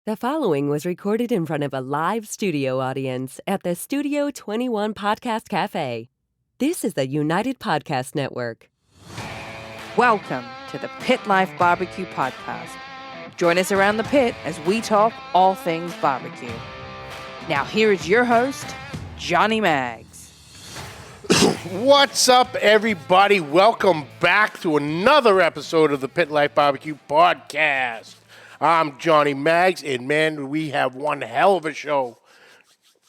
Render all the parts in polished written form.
The following was recorded in front of a live studio audience at the Studio 21 Podcast Café. This is the United Podcast Network. Welcome to the Pit Life BBQ podcast. Join us around the pit as we talk all things barbecue. Now here is your host, Johnny Maggs. What's up, everybody? Welcome back to another episode of the Pit Life BBQ podcast. I'm Johnny Maggs, and man, we have one hell of a show.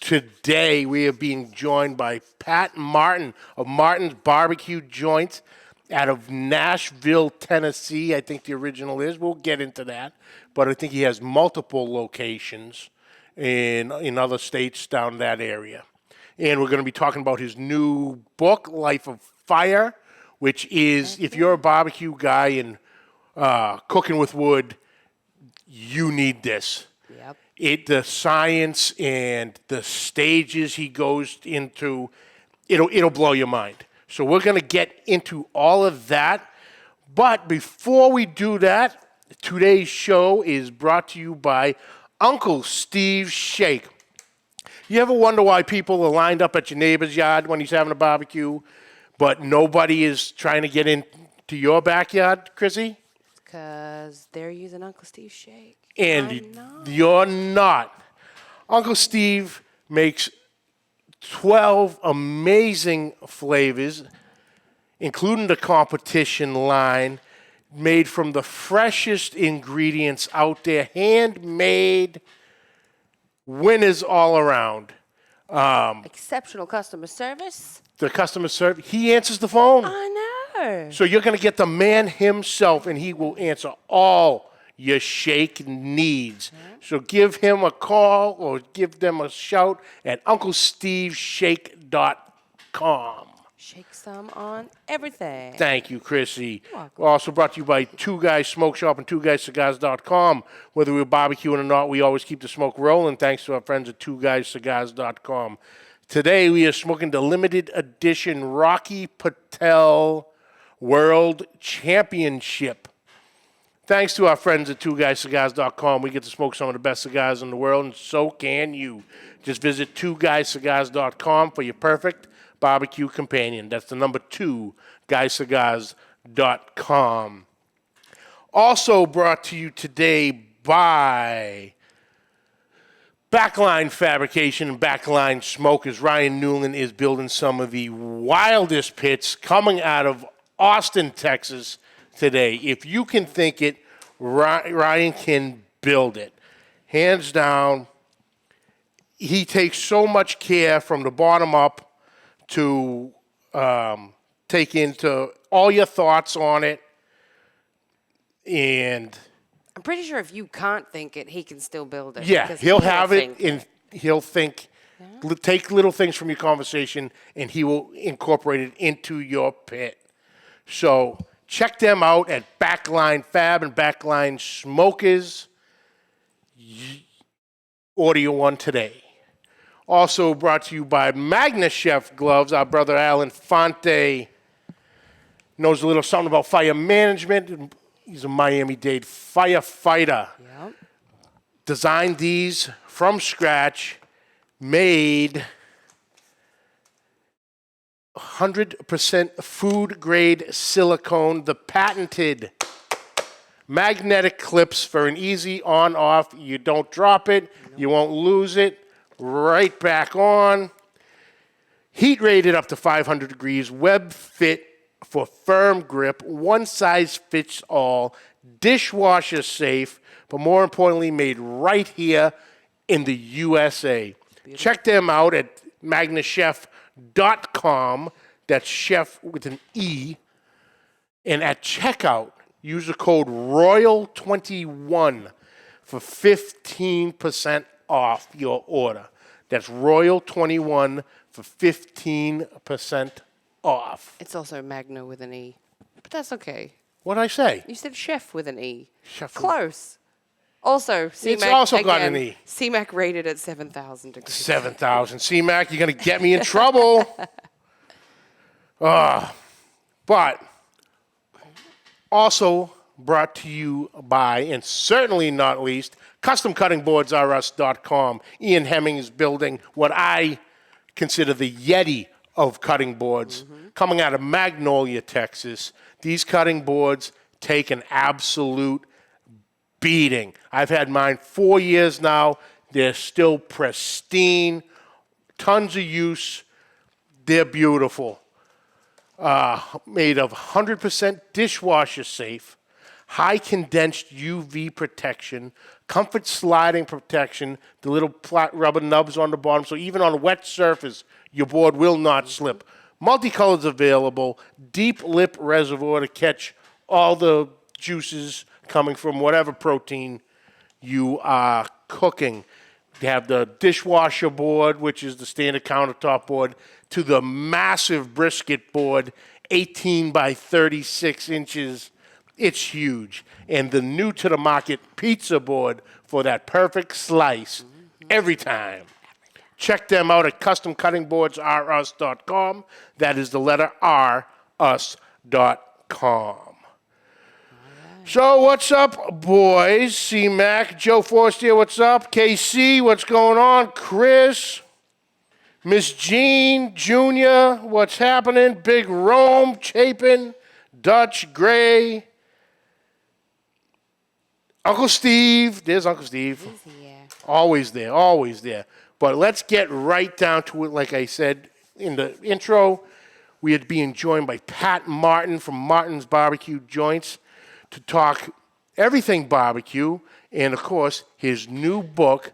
Today, we are being joined by Pat Martin of Martin's Barbecue Joints out of Nashville, Tennessee. I think the original is. We'll get into that. But I think he has multiple locations in other states down that area. And we're going to be talking about his new book, Life of Fire, which is, if you're a barbecue guy and cooking with wood, you need this. Yep. The science and the stages he goes into, it'll blow your mind. So we're going to get into all of that. But before we do that, today's show is brought to you by Uncle Steve's Shake. You ever wonder why people are lined up at your neighbor's yard when he's having a barbecue, but nobody is trying to get into your backyard, Chrissy? Because they're using Uncle Steve's Shake. And you're not. Uncle Steve makes 12 amazing flavors, including the competition line, made from the freshest ingredients out there, handmade, winners all around. Exceptional customer service. The customer service, he answers the phone. I know. So you're going to get the man himself, and he will answer all your shake needs. So give him a call or give them a shout at UncleSteveShake.com. Shake some on everything. Thank you, Chrissy. You're welcome. We're also brought to you by Two Guys Smoke Shop and TwoGuysCigars.com. Whether we're barbecuing or not, we always keep the smoke rolling thanks to our friends at TwoGuysCigars.com. Today we are smoking the limited edition Rocky Patel World Championship. Thanks to our friends at TwoGuysCigars.com, we get to smoke some of the best cigars in the world, and so can you. Just visit TwoGuysCigars.com for your perfect barbecue companion. That's the number 2, GuyCigars.com. Also brought to you today by Backline Fabrication and Backline Smokers. Ryan Newland is building some of the wildest pits coming out of Austin, Texas today. If you can think it, Ryan can build it. Hands down, he takes so much care from the bottom up to take into all your thoughts on it. And I'm pretty sure if you can't think it, he can still build it. yeah, because he'll have it think and he'll think, take little things from your conversation and he will incorporate it into your pit. So check them out at Backline Fab and Backline Smokers. Order your one today. Also brought to you by Magna Chef Gloves. Our brother Alan Fonte knows a little something about fire management. He's a Miami-Dade firefighter. Yep. Designed these from scratch, made 100% food-grade silicone, the patented magnetic clips for an easy on-off. You don't drop it, you won't lose it. Right back on. Heat rated up to 500 degrees, web fit for firm grip, one size fits all, dishwasher safe, but more importantly, made right here in the USA. Check them out at magnachef.com. That's chef with an E. And at checkout, use the code ROYAL21 for 15% off your order. That's ROYAL21 for 15% off. It's also Magna with an E. But that's okay. What'd I say? You said chef with an E. Chef with- Close. Also, CMAC, It's also got an E. CMAC rated at 7,000 degrees. 7,000. CMAC, you're going to get me in trouble. But also brought to you by, and certainly not least, CustomCuttingBoardsRUs.com. Ian Hemming is building what I consider the Yeti of cutting boards, coming out of Magnolia, Texas. These cutting boards take an absolute beating. I've had mine 4 years now. They're still pristine, tons of use. They're beautiful. Made of 100% dishwasher safe, high condensed UV protection, comfort sliding protection, the little flat rubber nubs on the bottom, so even on a wet surface, your board will not slip. Multicolors available, deep lip reservoir to catch all the juices coming from whatever protein you are cooking. They have the dishwasher board, which is the standard countertop board, to the massive brisket board, 18 by 36 inches. It's huge. And the new to the market pizza board for that perfect slice every time. Check them out at CustomCuttingBoardsRUs.com. That is the letter R, us.com. So what's up, boys? C-Mac, Joe Forstier, what's up? KC, what's going on? Chris, Miss Jean, Junior, what's happening? Big Rome, Chapin, Dutch, Gray, Uncle Steve. There's Uncle Steve. He's here. Always there, always there. But let's get right down to it. Like I said in the intro, we are being joined by Pat Martin from Martin's Barbecue Joints to talk everything barbecue, and of course, his new book,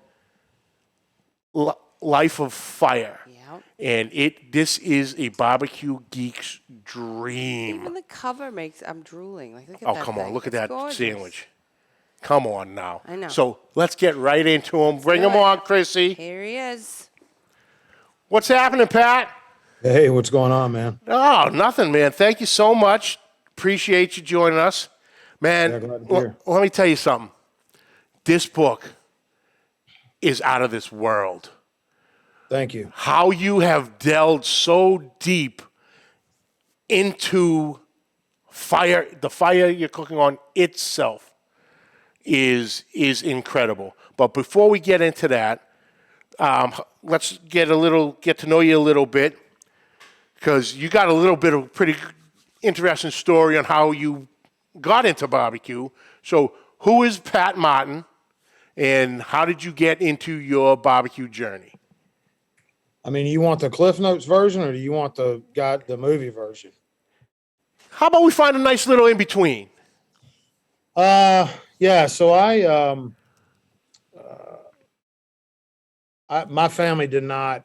Life of Fire. Yep. And this is a barbecue geek's dream. Even the cover I'm drooling. Like, look at Oh, that come on, thing. look at It's that gorgeous. sandwich. Come on now. I know. So let's get right into him. Bring him do it. on, Chrissy. Here he is. What's happening, Pat? Hey, what's going on, man? Oh, nothing, man. Thank you so much. Appreciate you joining us. Man, Yeah, glad to be here. let me tell you something. This book is out of this world. Thank you. How you have delved so deep into fire, the fire you're cooking on itself is incredible. But before we get into that, let's get to know you a little bit, because you got a little bit of pretty interesting story on how you got into barbecue. So who is Pat Martin, and how did you get into your barbecue journey? I mean, you want the Cliff Notes version, or do you want the movie version? How about we find a nice little in between? Yeah. So my family did not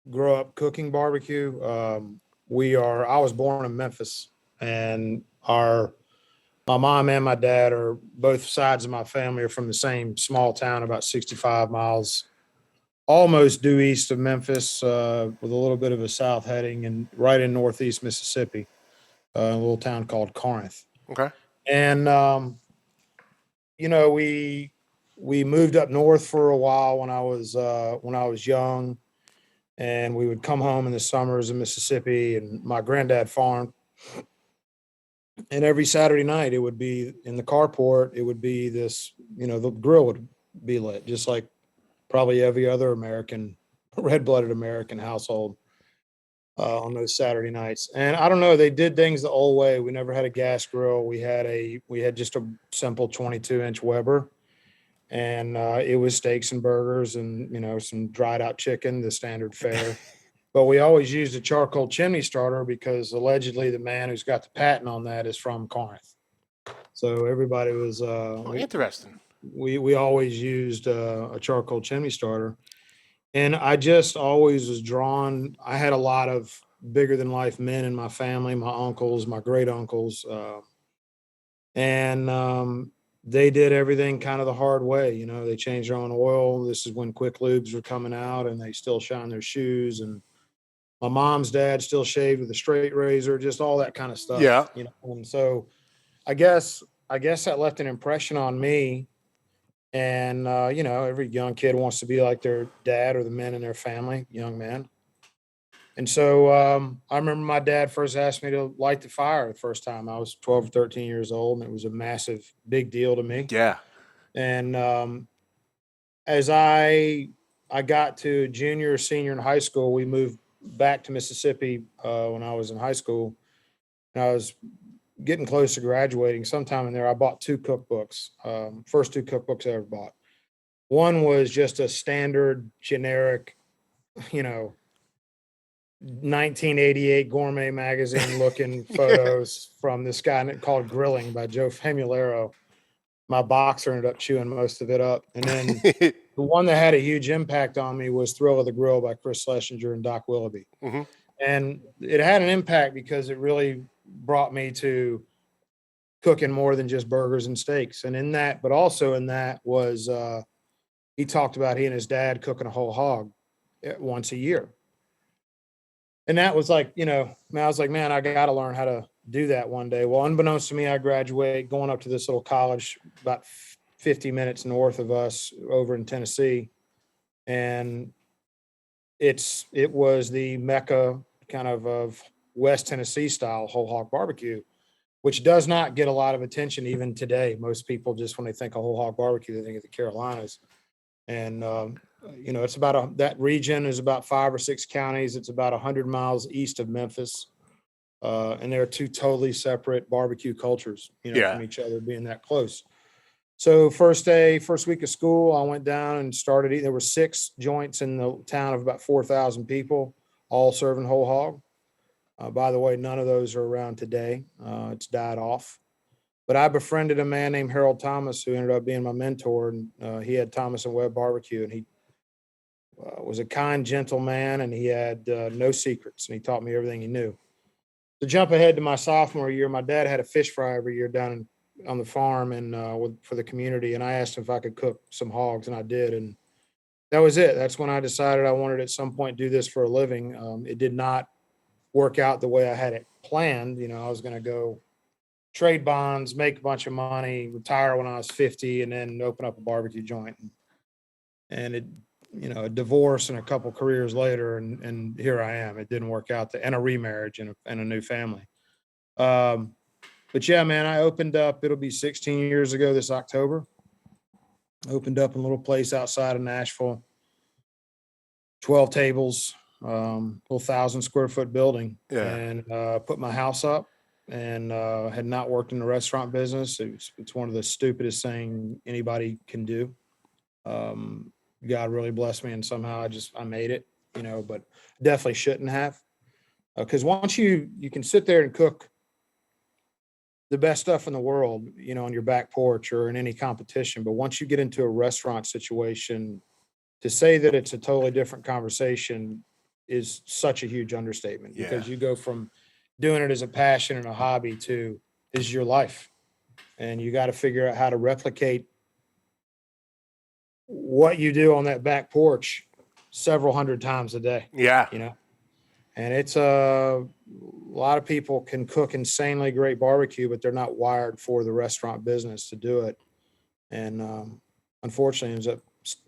grow up cooking barbecue. I was born in Memphis, and my mom and my dad are both sides of my family are from the same small town, about 65 miles, almost due east of Memphis, with a little bit of a south heading, and right in northeast Mississippi, a little town called Corinth. Okay. And we moved up north for a while when I was young, and we would come home in the summers in Mississippi, and my granddad farmed. And every Saturday night, it would be in the carport. It would be this, the grill would be lit, just like probably every other red-blooded American household on those Saturday nights. And I don't know, they did things the old way. We never had a gas grill. We had just a simple 22-inch Weber, and it was steaks and burgers and some dried out chicken, the standard fare. But we always used a charcoal chimney starter because allegedly the man who's got the patent on that is from Corinth. So everybody was Interesting. we always used a charcoal chimney starter. And I just always was drawn. I had a lot of bigger than life men in my family, my uncles, my great uncles. And they did everything kind of the hard way. They changed their own oil. This is when quick lubes were coming out, and they still shine their shoes. And my mom's dad still shaved with a straight razor, just all that kind of stuff. Yeah. And so I guess that left an impression on me. And, every young kid wants to be like their dad or the men in their family, young man. And so I remember my dad first asked me to light the fire the first time. I was 12 or 13 years old, and it was a massive, big deal to me. Yeah. And as I got to junior or senior in high school, we moved back to Mississippi when I was in high school. And I was getting close to graduating. Sometime in there, I bought 2 cookbooks. First 2 cookbooks I ever bought. One was just a standard, generic, 1988 gourmet magazine looking photos from this guy called Grilling by Joe Famularo. My boxer ended up chewing most of it up. And then the one that had a huge impact on me was Thrill of the Grill by Chris Schlesinger and Doc Willoughby. Mm-hmm. And it had an impact because it really brought me to cooking more than just burgers and steaks. And in that, but also in that was, he talked about he and his dad cooking a whole hog once a year. And that was like, I was like, man, I got to learn how to do that one day. Well, unbeknownst to me, I graduate going up to this little college about 50 minutes north of us over in Tennessee. And it was the Mecca kind of West Tennessee style whole hog barbecue, which does not get a lot of attention even today. Most people just, when they think of whole hog barbecue, they think of the Carolinas. And, it's about that region is about 5 or 6 counties. It's about 100 miles east of Memphis. And they're 2 totally separate barbecue cultures, from each other being that close. So first week of school, I went down and started eating. There were 6 joints in the town of about 4,000 people, all serving whole hog. By the way, none of those are around today. It's died off. But I befriended a man named Harold Thomas, who ended up being my mentor. And he had Thomas and Webb Barbecue, and he was a kind, gentle man, and he had no secrets, and he taught me everything he knew. To jump ahead to my sophomore year, my dad had a fish fry every year down on the farm and for the community, and I asked him if I could cook some hogs, and I did, and that was it. That's when I decided I wanted at some point to do this for a living. It did not work out the way I had it planned. I was going to go trade bonds, make a bunch of money, retire when I was 50, and then open up a barbecue joint. And it, a divorce and a couple careers later, and here I am. It didn't work out, and a remarriage and a new family. But yeah, man, I opened up, it'll be 16 years ago this October. I opened up in a little place outside of Nashville, 12 tables, little 1,000 square foot building, and put my house up. And had not worked in the restaurant business. It's one of the stupidest things anybody can do. God really blessed me, and somehow I made it, but definitely shouldn't have. Because once you can sit there and cook the best stuff in the world, on your back porch or in any competition, but once you get into a restaurant situation, to say that it's a totally different conversation is such a huge understatement, because you go from doing it as a passion and a hobby to this is your life. And you got to figure out how to replicate what you do on that back porch several hundred times a day. Yeah. And it's a lot of people can cook insanely great barbecue, but they're not wired for the restaurant business to do it. And unfortunately ends up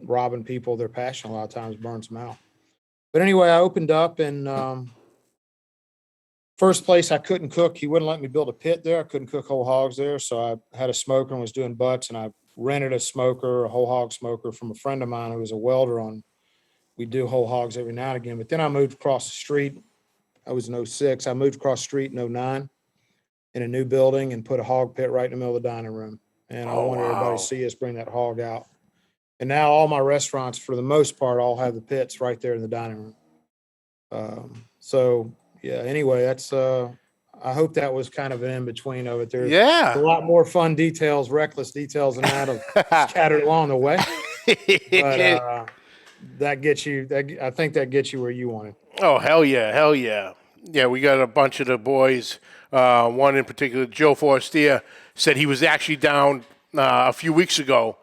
robbing people of their passion a lot of times, burns them out. But anyway, I opened up, and first place I couldn't cook. He wouldn't let me build a pit there. I couldn't cook whole hogs there. So I had a smoker and was doing butts, and I rented a whole hog smoker from a friend of mine who was a welder we do whole hogs every now and again. But then I moved across the street. I was in 06. I moved across the street in 09 in a new building and put a hog pit right in the middle of the dining room. And I wanted everybody to see us bring that hog out. And now all my restaurants, for the most part, all have the pits right there in the dining room. So yeah, anyway, that's I hope that was kind of an in-between of it. There's a lot more fun details, reckless details than that of scattered along the way. But that gets you, I think that gets you where you want it. Oh, hell yeah. Hell yeah. Yeah, we got a bunch of the boys. One in particular, Joe Forestier, said he was actually down a few weeks ago,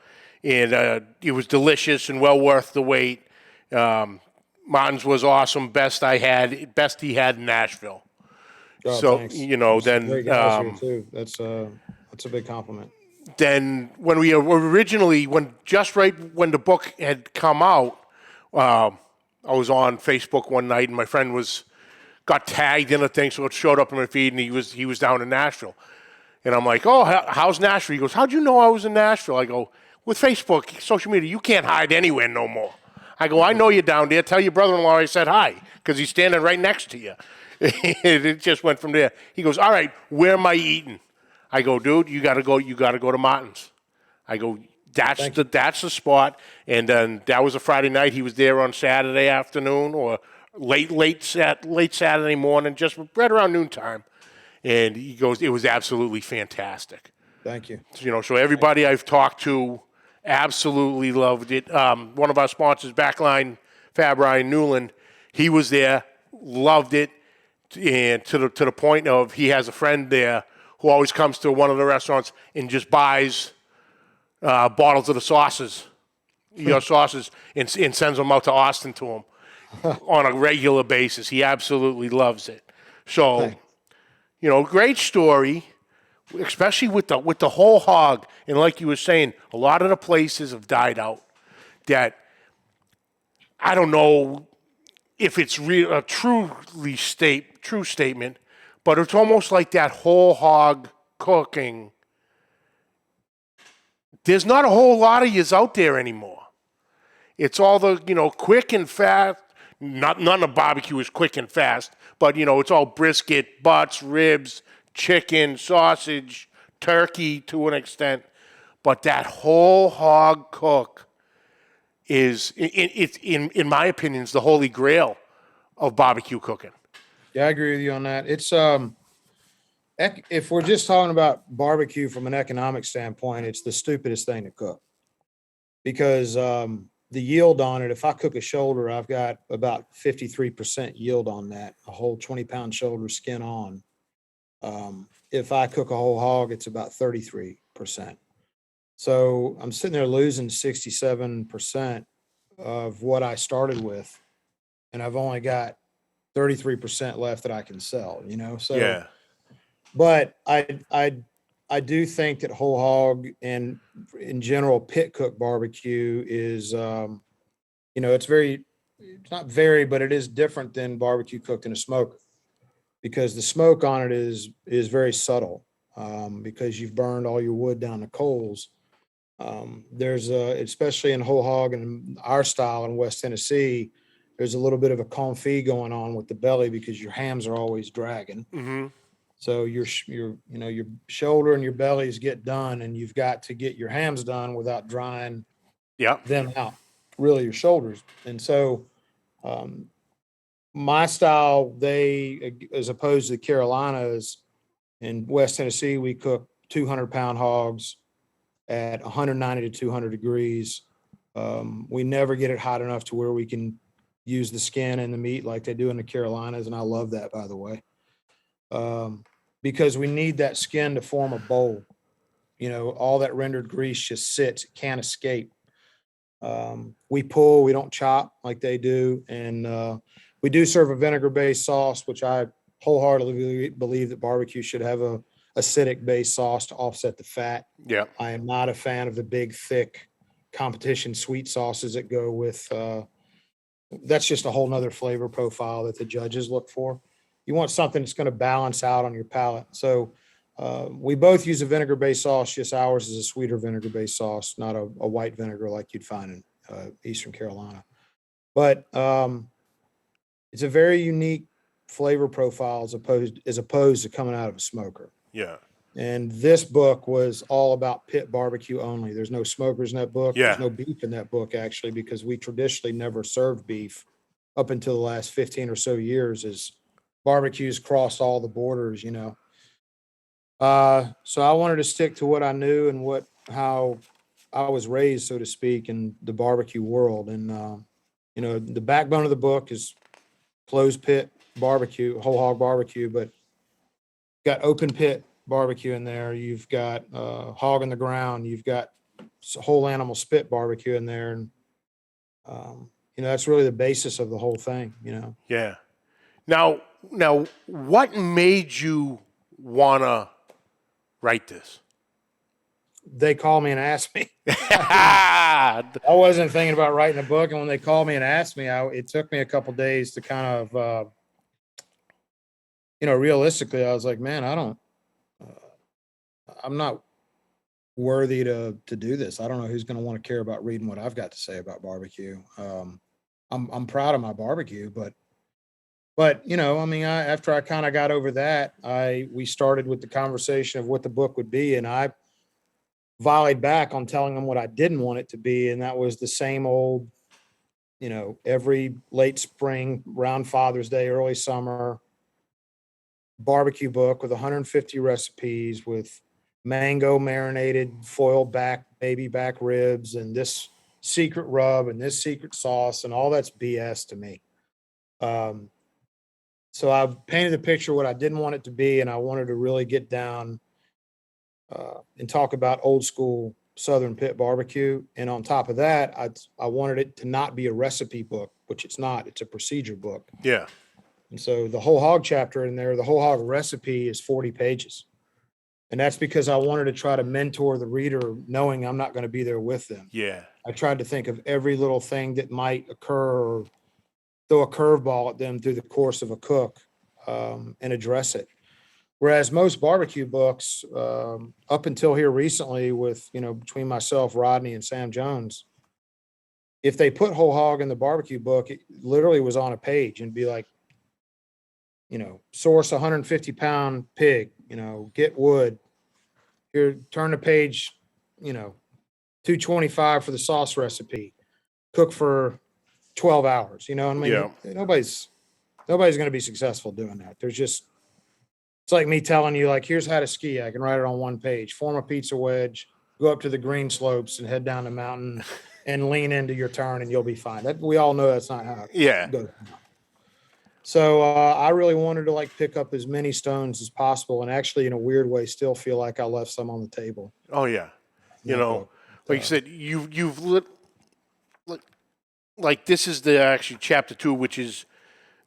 and it was delicious and well worth the wait. Martin's was awesome. Best he had in Nashville. Oh, so, thanks. Then great guys here too. That's a big compliment. Then when we originally, when the book had come out, I was on Facebook one night, and my friend was got tagged in a thing, so it showed up in my feed, and he was down in Nashville. And I'm like, oh, how's Nashville? He goes, how'd you know I was in Nashville? I go, with Facebook, social media, you can't hide anywhere no more. I go, I know you're down there. Tell your brother-in-law I said hi, because he's standing right next to you. It just went from there. He goes, all right, where am I eating? I go, dude, you gotta go to Martin's. I go, that's the spot. And then that was a Friday night. He was there on Saturday afternoon or late Saturday morning, just right around noontime. And he goes, it was absolutely fantastic. Thank you. So everybody I've talked to absolutely loved it. One of our sponsors, Backline Fab Ryan Newland, he was there, loved it, and to the point of he has a friend there who always comes to one of the restaurants and just buys bottles of the sauces, and sends them out to Austin to him on a regular basis. He absolutely loves it. So, great story, especially with the whole hog. And like you were saying, a lot of the places have died out. That I don't know if it's a true statement, but it's almost like that whole hog cooking. There's not a whole lot of yous out there anymore. It's all the, quick and fast. None of barbecue is quick and fast, but, it's all brisket, butts, ribs, chicken, sausage, turkey to an extent. But that whole hog cook is, in my opinion, is the holy grail of barbecue cooking. Yeah, I agree with you on that. It's if we're just talking about barbecue from an economic standpoint, it's the stupidest thing to cook because the yield on it, if I cook a shoulder, I've got about 53% yield on that, a whole 20-pound shoulder skin on. If I cook a whole hog, it's about 33%. So I'm sitting there losing 67% of what I started with, and I've only got 33% left that I can sell, So Yeah. But I do think that whole hog and in general pit cook barbecue is it's not very, but it is different than barbecue cooked in a smoker because the smoke on it is very subtle because you've burned all your wood down the coals. There's especially in whole hog and our style in West Tennessee, there's a little bit of a confit going on with the belly because your hams are always dragging. Mm-hmm. So your shoulder and your bellies get done, and you've got to get your hams done without drying them out. Really, your shoulders. And so, my style, as opposed to the Carolinas in West Tennessee, we cook 200-pound hogs at 190 to 200 degrees. We never get it hot enough to where we can use the skin and the meat like they do in the Carolinas, and I love that, by the way. Because we need that skin to form a bowl. All that rendered grease just sits, it can't escape. We pull, we don't chop like they do. And we do serve a vinegar-based sauce, which I wholeheartedly believe that barbecue should have a acidic-based sauce to offset the fat. Yeah. I am not a fan of the big, thick competition sweet sauces that go with, that's just a whole nother flavor profile that the judges look for. You want something that's going to balance out on your palate. So we both use a vinegar-based sauce. Just ours is a sweeter vinegar-based sauce, not a white vinegar like you'd find in Eastern Carolina. But it's a very unique flavor profile as opposed to coming out of a smoker. Yeah. And this book was all about pit barbecue only. There's no smokers in that book. Yeah. There's no beef in that book, actually, because we traditionally never served beef up until the last 15 or so years as barbecues crossed all the borders, So I wanted to stick to what I knew and how I was raised, so to speak, in the barbecue world. And, the backbone of the book is closed pit barbecue, whole hog barbecue, but got open pit barbecue in there. You've got hog in the ground. You've got whole animal spit barbecue in there. And, that's really the basis of the whole thing, Yeah. Now, what made you want to write this? They called me and asked me. I wasn't thinking about writing a book, and when they called me and asked me, it took me a couple days to kind of realistically, I was like, man, I'm not worthy to do this. I don't know who's going to want to care about reading what I've got to say about barbecue. I'm proud of my barbecue, but after I kind of got over that, we started with the conversation of what the book would be, and I volleyed back on telling them what I didn't want it to be, and that was the same old, every late spring, around Father's Day, early summer barbecue book with 150 recipes with mango marinated foil back baby back ribs and this secret rub and this secret sauce, and all that's BS to me. So I painted the picture what I didn't want it to be, and I wanted to really get down and talk about old school Southern pit barbecue. And on top of that, I wanted it to not be a recipe book, which it's not. It's a procedure book. Yeah. And so the whole hog chapter in there, the whole hog recipe is 40 pages. And that's because I wanted to try to mentor the reader, knowing I'm not going to be there with them. Yeah. I tried to think of every little thing that might occur or throw a curveball at them through the course of a cook, and address it. Whereas most barbecue books, up until here recently with, between myself, Rodney, and Sam Jones, if they put whole hog in the barbecue book, it literally was on a page and be like, source 150-pound pig, get wood. Here, turn the page, 225 for the sauce recipe. Cook for 12 hours. Yeah. Nobody's going to be successful doing that. It's like me telling you, like, here's how to ski. I can write it on one page. Form a pizza wedge, go up to the green slopes and head down the mountain and lean into your turn and you'll be fine. We all know that's not how it goes. So I really wanted to pick up as many stones as possible, and actually, in a weird way, still feel like I left some on the table. Oh yeah. Like you said, you've like this is the actually chapter 2, which is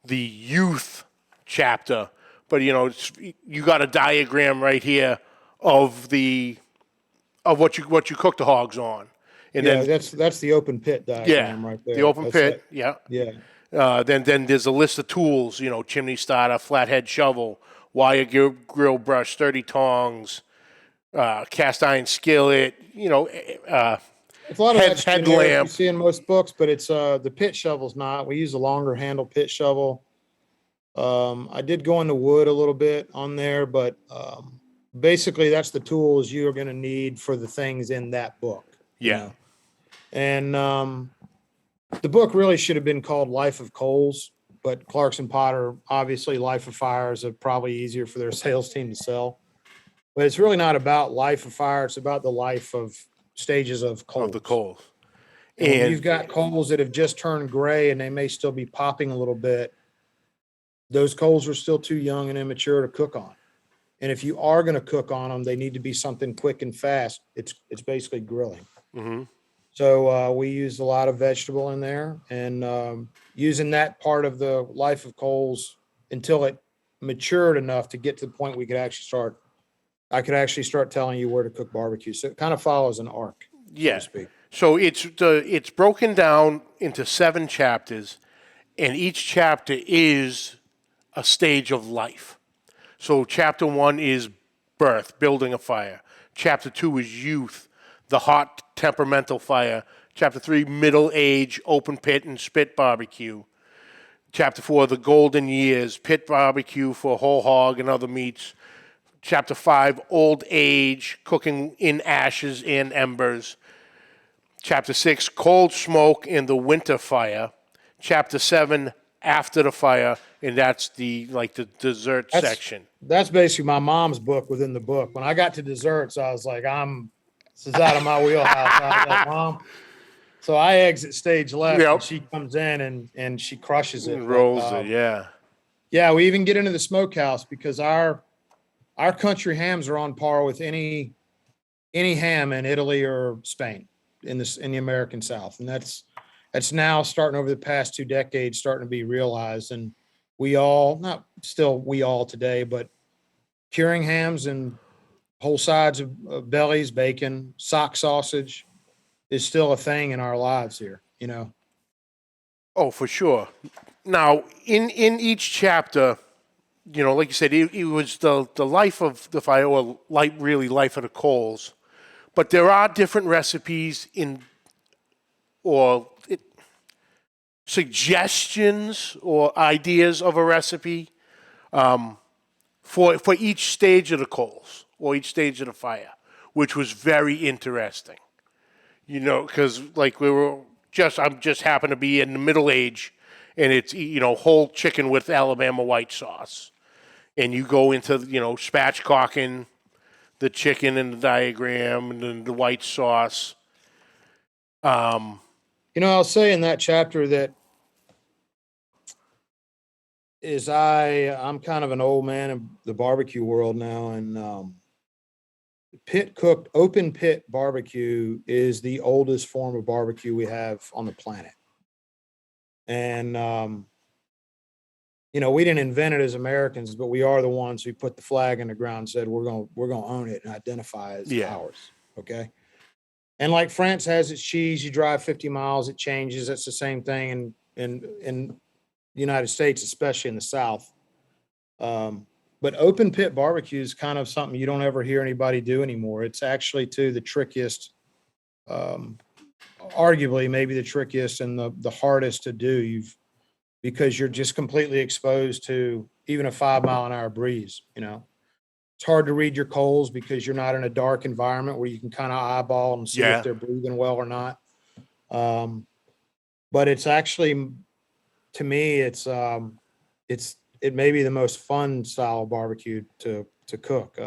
the youth chapter. But you got a diagram right here of what you cook the hogs on, and then that's the open pit diagram right there. The open that's pit. Yeah. Then there's a list of tools. Chimney starter, flathead shovel, wire grill brush, sturdy tongs, cast iron skillet. It's a lot of that headlamp you see in most books, but it's the pit shovel's not. We use a longer handle pit shovel. I did go into wood a little bit on there, but basically that's the tools you're going to need for the things in that book. Yeah. And the book really should have been called Life of Coals, but Clarkson Potter, obviously Life of Fire is probably easier for their sales team to sell. But it's really not about Life of Fire. It's about the life of stages of coals. Of the coals. And you've got coals that have just turned gray and they may still be popping a little bit. Those coals are still too young and immature to cook on. And if you are going to cook on them, they need to be something quick and fast. It's basically grilling. Mm-hmm. So we used a lot of vegetable in there, and using that part of the life of coals until it matured enough to get to the point I could actually start telling you where to cook barbecue. So it kind of follows an arc, so to speak. So it's broken down into 7 chapters, and each chapter is a stage of life. So chapter 1 is birth, building a fire. Chapter 2 is youth, the hot temperamental fire. Chapter 3, middle age, open pit and spit barbecue. Chapter 4, the golden years, pit barbecue for whole hog and other meats. Chapter 5, old age, cooking in ashes and embers. Chapter 6, cold smoke in the winter fire. Chapter 7, after the fire, and that's the dessert section. That's basically my mom's book within the book. When I got to desserts, I was like, this is out of my wheelhouse. I was like, Mom. So I exit stage left, and she comes in and she crushes it. Rolls it, yeah. Yeah, we even get into the smokehouse because our country hams are on par with any ham in Italy or Spain in the American South, and that's now starting over the past 2 decades starting to be realized. And we all today, but curing hams and whole sides of bellies, bacon, sock sausage is still a thing in our lives here, Oh, for sure. Now, in each chapter, like you said, it was the life of the fire, or really life of the coals. But there are different recipes suggestions or ideas of a recipe for each stage of the coals or each stage of the fire, which was very interesting. Because like I'm just happen to be in the middle age, and it's whole chicken with Alabama white sauce, and you go into spatchcocking the chicken in the diagram and then the white sauce. I'll say in that chapter that I'm kind of an old man in the barbecue world now, and open pit barbecue is the oldest form of barbecue we have on the planet. And we didn't invent it as Americans, but we are the ones who put the flag in the ground and said we're going to own it and identify as ours. Okay. And like France has its cheese, you drive 50 miles, it changes. That's the same thing in the United States, especially in the South. But open pit barbecue is kind of something you don't ever hear anybody do anymore. It's actually the trickiest, arguably maybe the trickiest and the hardest to do. Because you're just completely exposed to even a 5 mile an hour breeze. It's hard to read your coals because you're not in a dark environment where you can kind of eyeball and see if they're breathing well or not. But it's actually, to me, it may be the most fun style of barbecue to cook.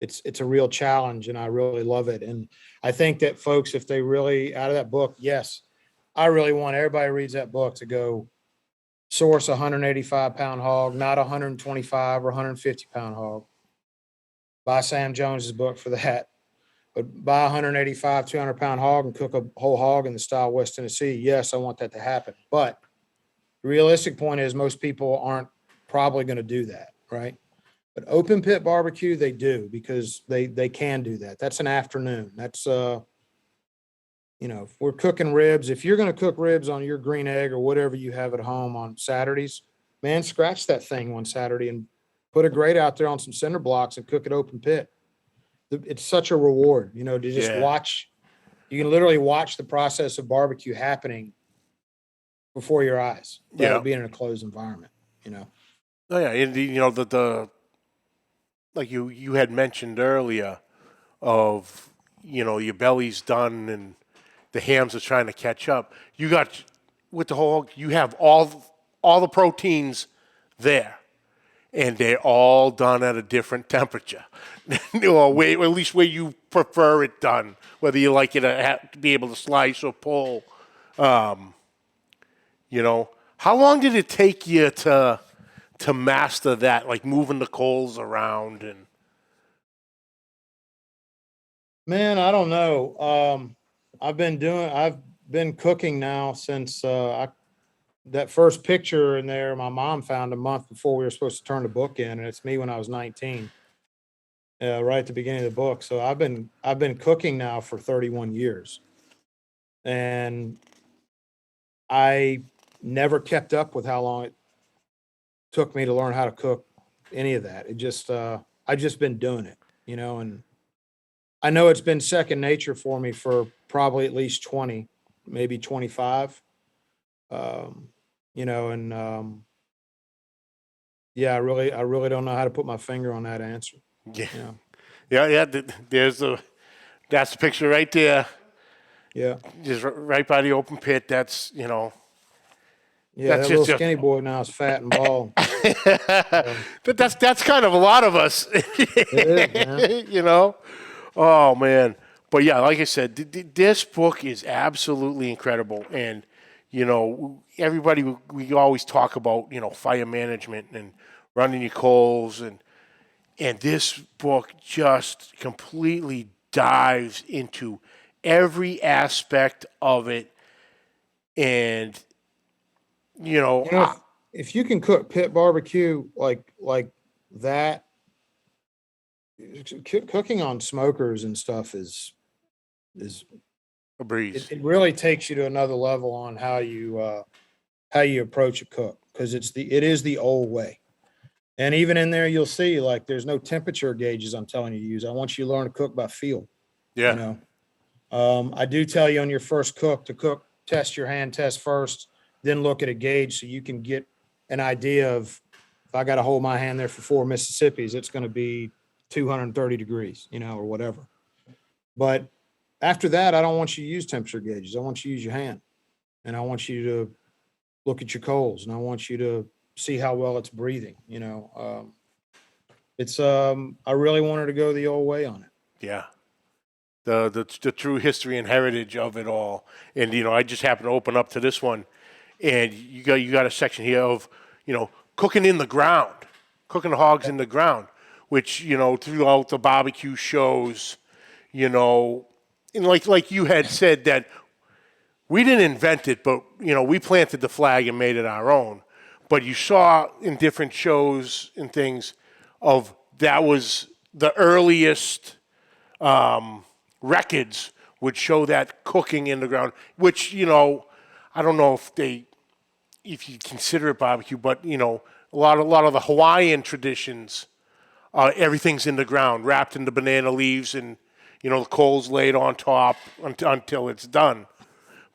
It's a real challenge, and I really love it. And I think that folks, if they really, out of that book, yes, I really want everybody who reads that book to go source a 185-pound hog, not a 125 or 150-pound hog. Buy Sam Jones's book for that. But buy a 185, 200-pound hog and cook a whole hog in the style of West Tennessee. Yes, I want that to happen. But the realistic point is most people aren't probably going to do that, right? But open pit barbecue, they do, because they can do that. That's an afternoon. That's if we're cooking ribs, if you're going to cook ribs on your green egg or whatever you have at home on Saturdays, man, scratch that thing one Saturday and put a grate out there on some cinder blocks and cook it open pit. It's such a reward, to just watch. You can literally watch the process of barbecue happening before your eyes, being in a closed environment, Oh yeah, and the like you had mentioned earlier of your belly's done and the hams are trying to catch up. You got with the whole. You have all the proteins there, and they're all done at a different temperature, or at least where you prefer it done. Whether you like it to be able to slice or pull. How long did it take you to master that, like moving the coals around and? Man, I don't know. I've been cooking now since that first picture in there, my mom found a month before we were supposed to turn the book in, and it's me when I was 19, right at the beginning of the book. So I've been cooking now for 31 years, and I never kept up with how long it took me to learn how to cook any of that. It just I've just been doing it, and I know it's been second nature for me for probably at least 20, maybe 25. I really don't know how to put my finger on that answer. Yeah. That's the picture right there. Yeah. Just right by the open pit. That's Yeah, that little skinny boy now is fat and bald. But that's kind of a lot of us. It is, man. Oh man. But yeah, like I said, this book is absolutely incredible, and everybody, we always talk about fire management and running your coals, and this book just completely dives into every aspect of it, and if you can cook pit barbecue like that, cooking on smokers and stuff is a breeze. It really takes you to another level on how you approach a cook, because it is the old way. And even in there, you'll see like there's no temperature gauges I'm telling you to use. I want you to learn to cook by feel. Yeah. You know, I do tell you on your first cook to cook, test your hand test first, then look at a gauge so you can get an idea of if I got to hold my hand there for 4 Mississippis, it's going to be 230 degrees, you know, or whatever. But after that, I don't want you to use temperature gauges. I want you to use your hand, and I want you to look at your coals, and I want you to see how well it's breathing. You know, I really wanted to go the old way on it. Yeah. The true history and heritage of it all. And, you know, I just happened to open up to this one, and you got a section here of, you know, cooking in the ground, cooking the hogs in the ground, which, you know, throughout the barbecue shows, you know, and like you had said that we didn't invent it, but, you know, we planted the flag and made it our own. But you saw in different shows and things of that was the earliest records would show that cooking in the ground, which, you know, I don't know if you consider it barbecue, but, you know, a lot of the Hawaiian traditions, everything's in the ground, wrapped in the banana leaves, and, you know, the coals laid on top until it's done.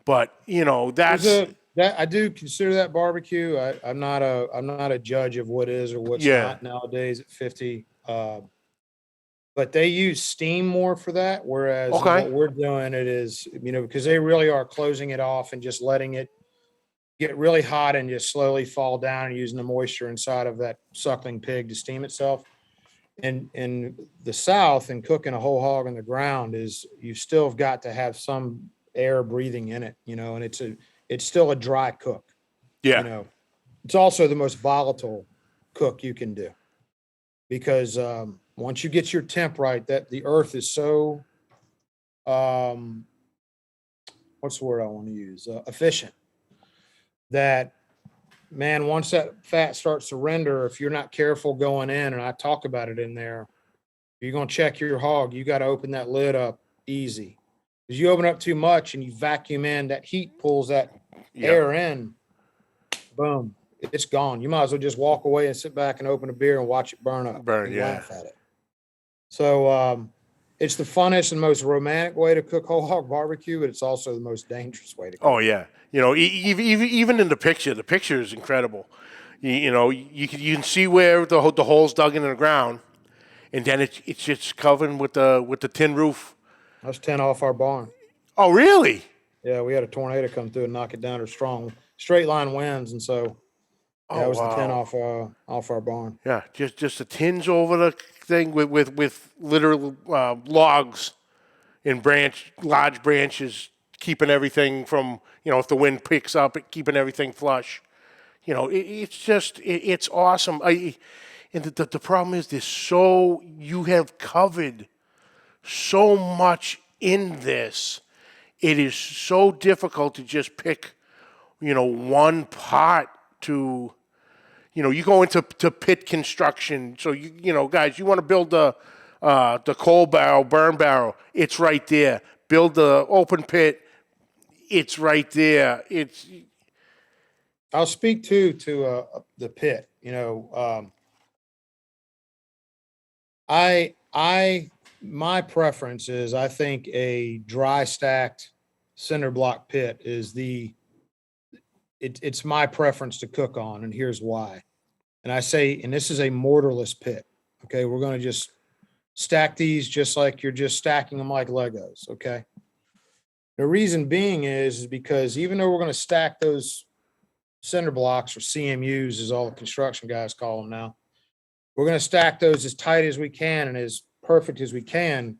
But, you know, that I do consider that barbecue. I'm not a judge of what is or what's not nowadays at 50. But they use steam more for that, whereas what we're doing it is, you know, because they really are closing it off and just letting it get really hot and just slowly fall down and using the moisture inside of that suckling pig to steam itself. And in the South, and cooking a whole hog on the ground is you still have got to have some air breathing in it, you know, and it's still a dry cook. Yeah. You know, it's also the most volatile cook you can do because once you get your temp right, that the earth is so, what's the word I want to use? Efficient. That, man, once that fat starts to render, if you're not careful going in, and I talk about it in there, you're going to check your hog, you got to open that lid up easy. Because you open up too much and you vacuum in, that heat pulls that air in, boom, it's gone. You might as well just walk away and sit back and open a beer and watch it burn up. Laugh at it. So it's the funnest and most romantic way to cook whole hog barbecue, but it's also the most dangerous way to cook. Oh, yeah. You know, even in the picture is incredible. You know, you can see where the hole's dug in the ground, and then it's just covered with the tin roof. That's 10 off our barn. Oh, really? Yeah, we had a tornado come through and knock it down to strong straight line winds, and so that was the 10 off our barn. Yeah, just the tins over the thing with literal logs and large branches, keeping everything from, you know, if the wind picks up, keeping everything flush. You know, it's awesome. And the problem is you have covered so much in this. It is so difficult to just pick, you know, one part to, you know, you go into pit construction. So, you know, guys, you want to build the coal barrel, burn barrel, it's right there. Build the open pit, it's right there. I'll speak to the pit. You know, my preference is I think a dry stacked cinder block pit is it's my preference to cook on, and here's why. And I say, and this is a mortarless pit. Okay, we're going to just stack these just like you're just stacking them like Legos. Okay. The reason being is because even though we're going to stack those cinder blocks, or CMUs as all the construction guys call them now, we're going to stack those as tight as we can and as perfect as we can.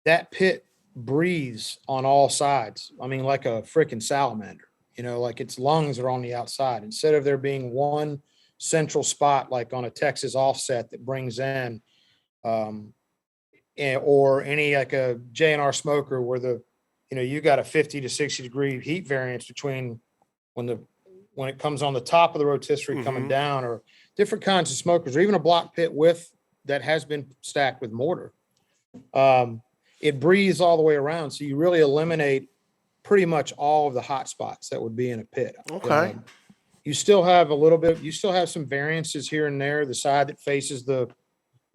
That pit breathes on all sides. I mean, like a freaking salamander, you know, like its lungs are on the outside. Instead of there being one central spot, like on a Texas offset that brings in, or any like a J&R smoker where you got a 50 to 60 degree heat variance between when it comes on the top of the rotisserie coming down, or different kinds of smokers, or even a block pit that has been stacked with mortar. It breathes all the way around. So you really eliminate pretty much all of the hot spots that would be in a pit. Okay. you still have a little bit, you still have some variances here and there. The side that faces the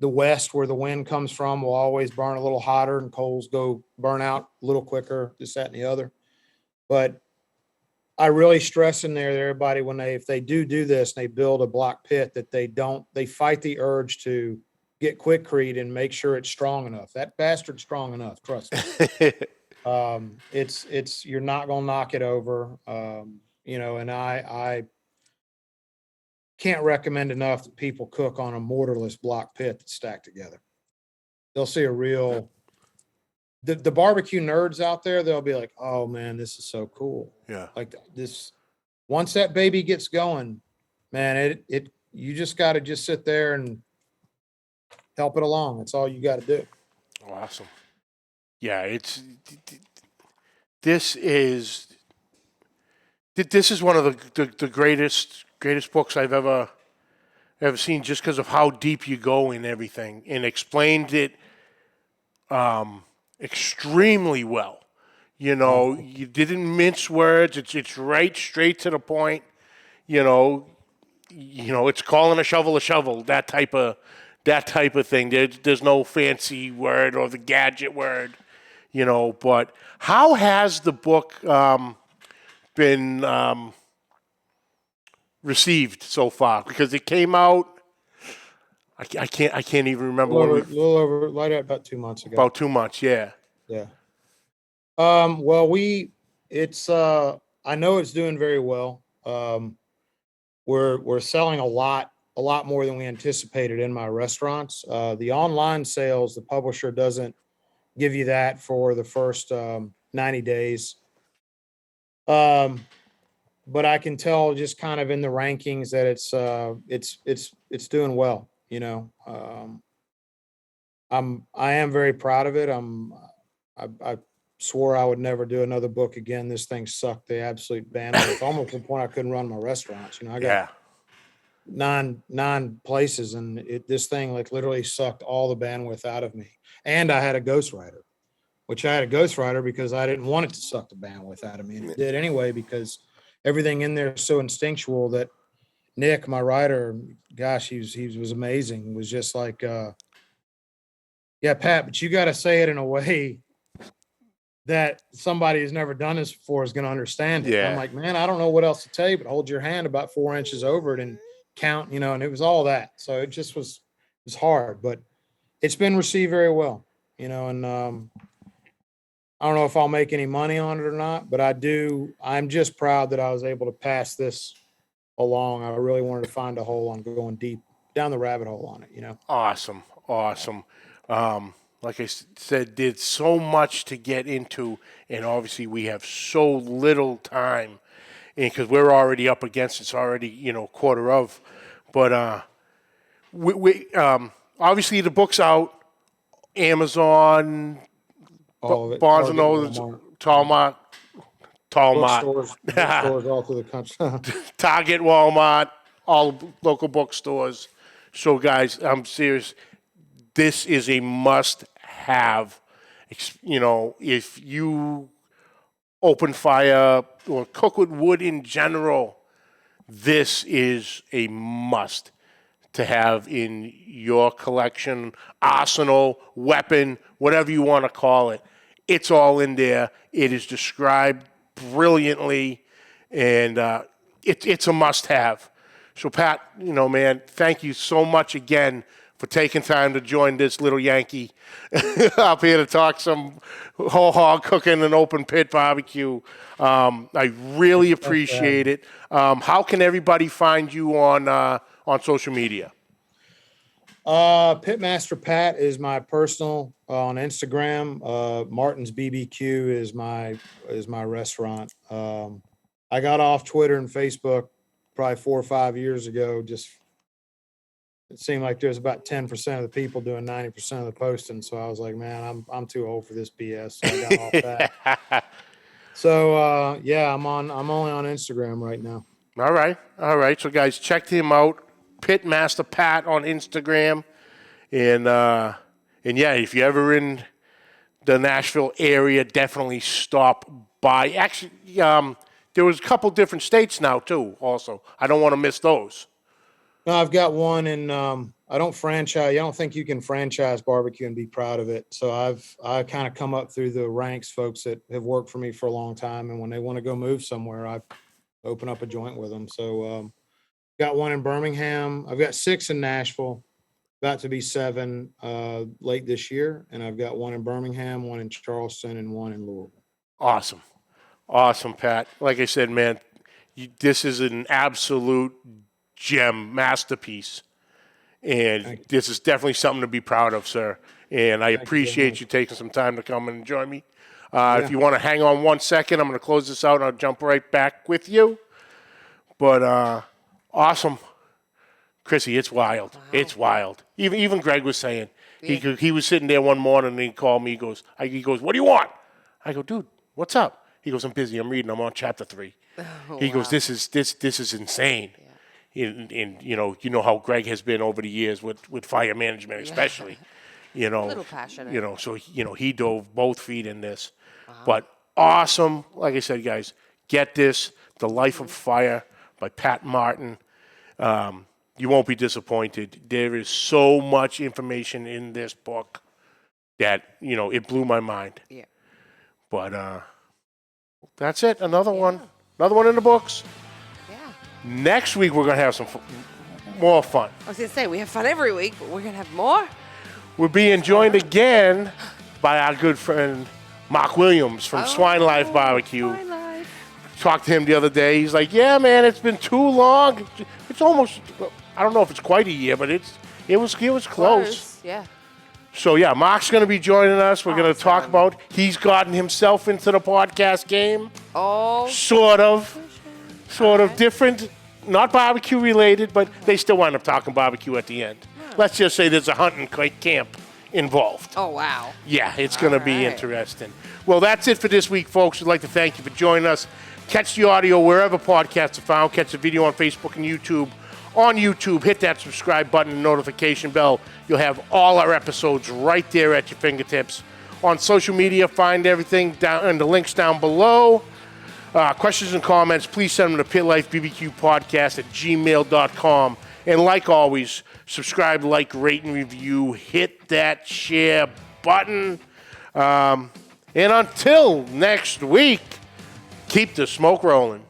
west where the wind comes from will always burn a little hotter and coals go burn out a little quicker, this, that, and the other. But I really stress in there to everybody when if they do this and they build a block pit, that they fight the urge to get quickcrete and make sure it's strong enough. That bastard's strong enough, trust me. You're not going to knock it over. And I can't recommend enough that people cook on a mortarless block pit that's stacked together. They'll see a real, the barbecue nerds out there, they'll be like, oh man, this is so cool. Yeah. Like this, once that baby gets going, man, you just got to just sit there and help it along. That's all you got to do. Awesome. Yeah, this is one of the greatest books I've ever seen, just because of how deep you go in everything, and explained it extremely well. You didn't mince words. It's right straight to the point. It's calling a shovel, that type of thing. There's no fancy word or the gadget word, but how has the book been received so far? Because it came out, I can't even remember. Right at about 2 months ago. About 2 months, yeah. Yeah. Well, I know it's doing very well. We're selling a lot more than we anticipated in my restaurants. The online sales, the publisher doesn't give you that for the first 90 days. But I can tell just kind of in the rankings that it's doing well. I am very proud of it. I swore I would never do another book again. This thing sucked the absolute bandwidth, almost to the point I couldn't run my restaurants. I got nine places, and this thing like literally sucked all the bandwidth out of me. And I had a ghostwriter, because I didn't want it to suck the bandwidth out of me, and it did anyway, because everything in there is so instinctual that Nick, my writer, gosh, he was amazing. He was just like, yeah, Pat, but you got to say it in a way that somebody who's never done this before is going to understand it. Yeah. I'm like, man, I don't know what else to tell you, but hold your hand about 4 inches over it and count, and it was all that. So it just was hard, but it's been received very well, and I don't know if I'll make any money on it or not, but I'm just proud that I was able to pass this along. I really wanted to find a hole on going deep down the rabbit hole on it, Awesome. Like I said, did so much to get into, and obviously we have so little time, because we're already up against it's already quarter of, but we obviously the book's out, Amazon, Barnes and Noble, Talmart, bookstores all through the country, Target, Walmart, all local bookstores. So guys, I'm serious. This is a must-have. If you open fire or cook with wood in general, this is a must to have in your collection, arsenal, weapon, whatever you want to call it. It's all in there. It is described brilliantly, and it's a must-have. So, Pat, man, thank you so much again for taking time to join this little Yankee up here to talk some whole hog cooking and open pit barbecue. I really appreciate it. How can everybody find you on social media? Pitmaster Pat is my personal on Instagram. Martin's BBQ is my restaurant. I got off Twitter and Facebook probably 4 or 5 years ago. Just it seemed like there's about 10% of the people doing 90% of the posting. So I was like, man, I'm too old for this BS. So I got off that. So yeah, I'm only on Instagram right now. All right. So guys, check him out, Pitmaster Pat on Instagram, and yeah, if you're ever in the Nashville area, definitely stop by. Actually, there was a couple different states now too. Also, I don't want to miss those. No, I've got one in, I don't franchise. I don't think you can franchise barbecue and be proud of it. So I kind of come up through the ranks, folks that have worked for me for a long time. And when they want to go move somewhere, I open up a joint with them. So, got one in Birmingham. I've got 6 in Nashville, about to be 7 late this year. And I've got one in Birmingham, one in Charleston, and one in Louisville. Awesome, Pat. Like I said, man, this is an absolute gem, masterpiece. And this is definitely something to be proud of, sir. And I appreciate you taking some time to come and join me. If you want to hang on 1 second, I'm going to close this out and I'll jump right back with you. But awesome. Chrissy, it's wild. Wow. It's wild. Even Greg was saying, he was sitting there one morning and he called me. He goes, what do you want? I go, dude, what's up? He goes, I'm busy. I'm reading. I'm on chapter 3. He goes, this is insane. Yeah. And you know how Greg has been over the years with fire management, especially. A little passionate. So he dove both feet in this. But awesome. Like I said, guys, get this, The Life of Fire by Pat Martin. You won't be disappointed. There is so much information in this book that, it blew my mind. Yeah. But that's it. Another one in the books. Next week, we're going to have some more fun. I was going to say, we have fun every week, but we're going to have more. We're being joined again by our good friend, Mark Williams from Swine Life BBQ. Swine Life. Talked to him the other day. He's like, yeah, man, it's been too long. It's almost, I don't know if it's quite a year, but it was close. Yeah. So, Mark's going to be joining us. We're going to talk about, he's gotten himself into the podcast game. Oh. Sort of different, not barbecue related, but they still wind up talking barbecue at the end. Let's just say there's a hunting camp involved. Oh, wow. Yeah, it's going to be interesting. Well, that's it for this week, folks. We'd like to thank you for joining us. Catch the audio wherever podcasts are found. Catch the video on Facebook and YouTube. On YouTube, hit that subscribe button and notification bell. You'll have all our episodes right there at your fingertips. On social media, find everything down and the links down below. Questions and comments, please send them to Pit Life BBQ Podcast at gmail.com. And like always, subscribe, like, rate, and review. Hit that share button. And until next week, keep the smoke rolling.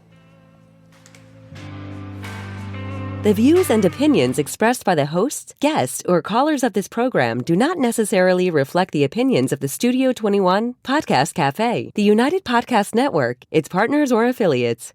The views and opinions expressed by the hosts, guests, or callers of this program do not necessarily reflect the opinions of the Studio 21, Podcast Café, the United Podcast Network, its partners, or affiliates.